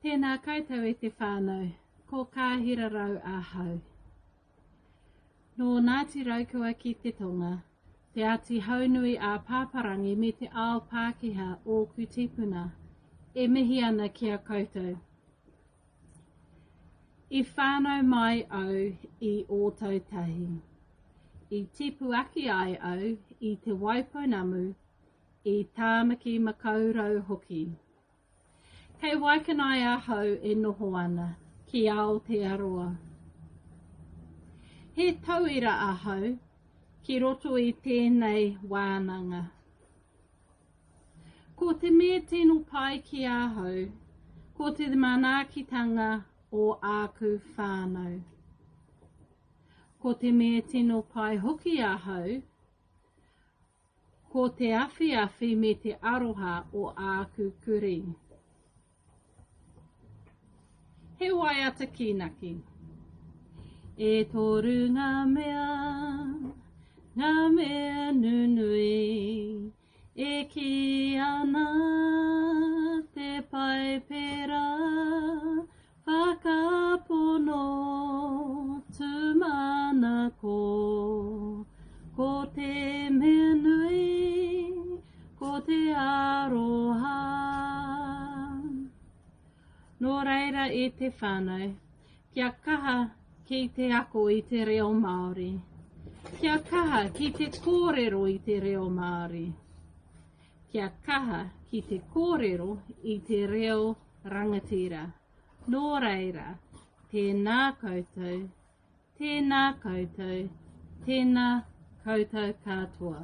Tēnā koutou e te whānau, ko kā hira rau āhau. Nō Ngāti Raukua ki te tonga, te ati haunui a pāparangi me te ao Pākehā o Kutipuna, e mihi ana ki a koutou. I whānau mai au i o tautahi. I tipu aki ai au i te Waipounamu, i tāmaki makaurau hoki. Kei waikanai ahau e noho ana ki Aotearoa. He tauira ahau ki roto i tēnei wānanga. Ko te mea tino pai ki ahau, ko te manaakitanga o āku whānau. Ko te mea tino pai hoki ahau, ko te awhi me te aroha o āku kuri. He waiata kinaki. E toru ngā mea nunui, e ki ana te pai pera, whakapono tūmana ko te mea nui, ko te aroha. Nō reira e te whānau, kia kaha ki te ako i te reo Māori. Kia kaha ki te kōrero i te reo Māori. Kia kaha ki te kōrero i te reo rangatira. Nō reira, tēnā koutou, tēnā koutou, tēnā koutou katoa.